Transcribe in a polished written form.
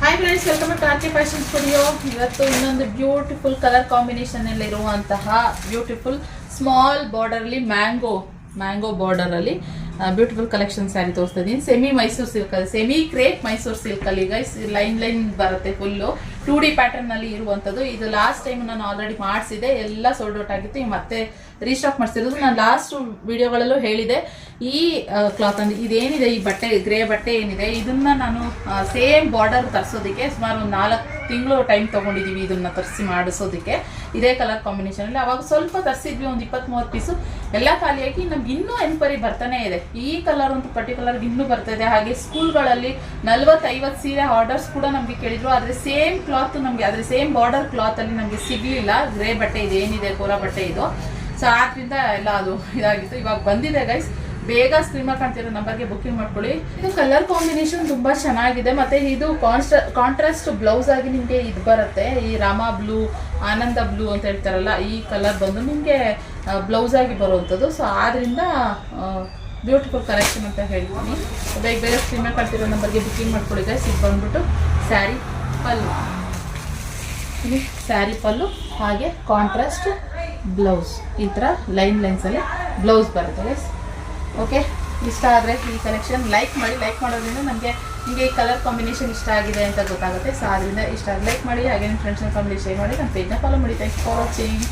Hi friends, welcome to RK fashion studio. ಇವತ್ತು ಇನ್ನೊಂದು beautiful colour combination ಅಲ್ಲಿ ಇರುವಂತಹ ಬ್ಯೂಟಿಫುಲ್ ಸ್ಮಾಲ್ ಬಾರ್ಡರ್ಲಿ ಮ್ಯಾಂಗೋ ಬಾರ್ಡರ್ ಅಲ್ಲಿ ಬ್ಯೂಟಿಫುಲ್ ಕಲೆಕ್ಷನ್ ಸ್ಯಾರಿ ತೋರಿಸ್ತಾ ಇದೀನಿ. ಸೆಮಿ ಮೈಸೂರು ಸಿಲ್ಕ್ ಅಲ್ಲಿ, ಸೆಮಿ ಕ್ರೇಪ್ ಮೈಸೂರು ಸಿಲ್ಕ್ ಅಲ್ಲಿ ಗೈಸ್ ಲೈನ್ ಬರುತ್ತೆ. ಫುಲ್ಲು 2D ಪ್ಯಾಟರ್ನ್ ಅಲ್ಲಿ ಇರುವಂತದ್ದು. ಇದು ಲಾಸ್ಟ್ ಟೈಮ್ ನಾನು ಆಲ್ರೆಡಿ ಮಾಡಿಸಿದೆ, ಎಲ್ಲ ಸೋಲ್ಡ್ ಔಟ್ ಆಗಿತ್ತು. ಮತ್ತೆ ರೀಸ್ಟಾಕ್ ಮಾಡಿಸಿರೋದು. ನಾನು ಲಾಸ್ಟ್ ವಿಡಿಯೋಗಳಲ್ಲೂ ಹೇಳಿದೆ, ಈ ಕ್ಲಾತ್ ಅಂದ್ರೆ ಇದೇನಿದೆ, ಈ ಬಟ್ಟೆ ಗ್ರೇ ಬಟ್ಟೆ ಏನಿದೆ, ಇದನ್ನ ನಾನು ಸೇಮ್ ಬಾರ್ಡರ್ ತರಿಸೋದಕ್ಕೆ ಸುಮಾರು 4 ತಿಂಗಳು ಟೈಮ್ ತಗೊಂಡಿದೀವಿ. ಇದನ್ನ ತರಿಸಿ ಮಾಡಿಸೋದಕ್ಕೆ ಇದೇ ಕಲರ್ ಕಾಂಬಿನೇಷನ್ ಅಲ್ಲಿ. ಅವಾಗ ಸ್ವಲ್ಪ ತರಿಸಿದ್ವಿ, ಒಂದು 20-30 ಪೀಸು, ಎಲ್ಲ ಖಾಲಿಯಾಗಿ ನಮ್ಗೆ ಇನ್ನೂ ಎನ್ಕ್ವೈರಿ ಬರ್ತಾನೆ ಇದೆ. ಈ ಕಲರ್ ಅಂತೂ ಪರ್ಟಿಕ್ಯುಲರ್ ಇನ್ನೂ ಬರ್ತಾ ಇದೆ. ಹಾಗೆ ಸ್ಕೂಲ್ಗಳಲ್ಲಿ 40-50 ಸೀರೆ ಆರ್ಡರ್ಸ್ ಕೂಡ ನಮಗೆ ಕೇಳಿದ್ರು. ಆದ್ರೆ ಸೇಮ್ ಕ್ಲಾತ್ ನಮಗೆ, ಆದ್ರೆ ಸೇಮ್ ಬಾರ್ಡರ್ ಕ್ಲಾತ್ ಅಲ್ಲಿ ನಮಗೆ ಸಿಗ್ಲಿಲ್ಲ. ಗ್ರೇ ಬಟ್ಟೆ ಇದೆ ಏನಿದೆ, ಕೋರಾ ಬಟ್ಟೆ ಇದು. ಸೊ ಆದ್ರಿಂದ ಎಲ್ಲ ಅದು ಇದಾಗಿತ್ತು. ಇವಾಗ ಬಂದಿದೆ ಗೈಸ್. ಬೇಗ ಸ್ಕ್ರೀನ್ ಮೇಲೆ ಕಾಣ್ತಿರೋ ನಂಬರ್ಗೆ ಬುಕಿಂಗ್ ಮಾಡ್ಕೊಳ್ಳಿ. ಇದು ಕಲರ್ ಕಾಂಬಿನೇಷನ್ ತುಂಬಾ ಚೆನ್ನಾಗಿದೆ. ಮತ್ತೆ ಇದು ಕಾಂಟ್ರಾಸ್ಟ್ ಬ್ಲೌಸ್ ಆಗಿ ನಿಮಗೆ ಇದು ಬರುತ್ತೆ. ಈ ರಾಮಾ ಬ್ಲೂ, ಆನಂದ ಬ್ಲೂ ಅಂತ ಹೇಳ್ತಾರಲ್ಲ, ಈ ಕಲರ್ ಬಂದು ನಿಮಗೆ ಬ್ಲೌಸ್ ಆಗಿ ಬರುವಂಥದ್ದು. ಸೊ ಆದ್ರಿಂದ ಬ್ಯೂಟಿಫುಲ್ ಕಲೆಕ್ಷನ್ ಅಂತ ಹೇಳ್ತೀನಿ. ಬೇಗ ಸ್ಕ್ರೀನ್ ಮೇಲೆ ಕಾಣ್ತಿರೋ ನಂಬರ್ಗೆ ಬುಕಿಂಗ್ ಮಾಡ್ಕೊಳ್ಳಿ ಗೈಸ್. ಇದು ಬಂದ್ಬಿಟ್ಟು ಸ್ಯಾರಿ ಪಲ್ಲು, ಇದು ಸ್ಯಾರಿ ಪಲ್ಲು, ಹಾಗೆ ಕಾಂಟ್ರಾಸ್ಟ್ ಬ್ಲೌಸ್. ಈ ಥರ ಲೈನ್ಸಲ್ಲಿ ಬ್ಲೌಸ್ ಬರುತ್ತೆ ಗೈಸ್. ಓಕೆ, ಇಷ್ಟ ಆದರೆ ಈ ಕಲೆಕ್ಷನ್ ಲೈಕ್ ಮಾಡಿ. ಲೈಕ್ ಮಾಡೋದ್ರಿಂದ ನಿಮಗೆ ಈ ಕಲರ್ ಕಾಂಬಿನೇಷನ್ ಇಷ್ಟ ಆಗಿದೆ ಅಂತ ಗೊತ್ತಾಗುತ್ತೆ. ಸೊ ಅದರಿಂದ ಇಷ್ಟ ಆಗಿ ಲೈಕ್ ಮಾಡಿ. ಹಾಗೆ ನಿಮ್ಮ ಫ್ರೆಂಡ್ಸ್ ಅಂಡ್ ಫ್ಯಾಮಿಲಿ ಶೇರ್ ಮಾಡಿ. ನನ್ನ ಪೇಜ್ನ ಫಾಲೋ ಮಾಡಿ. Thanks for watching.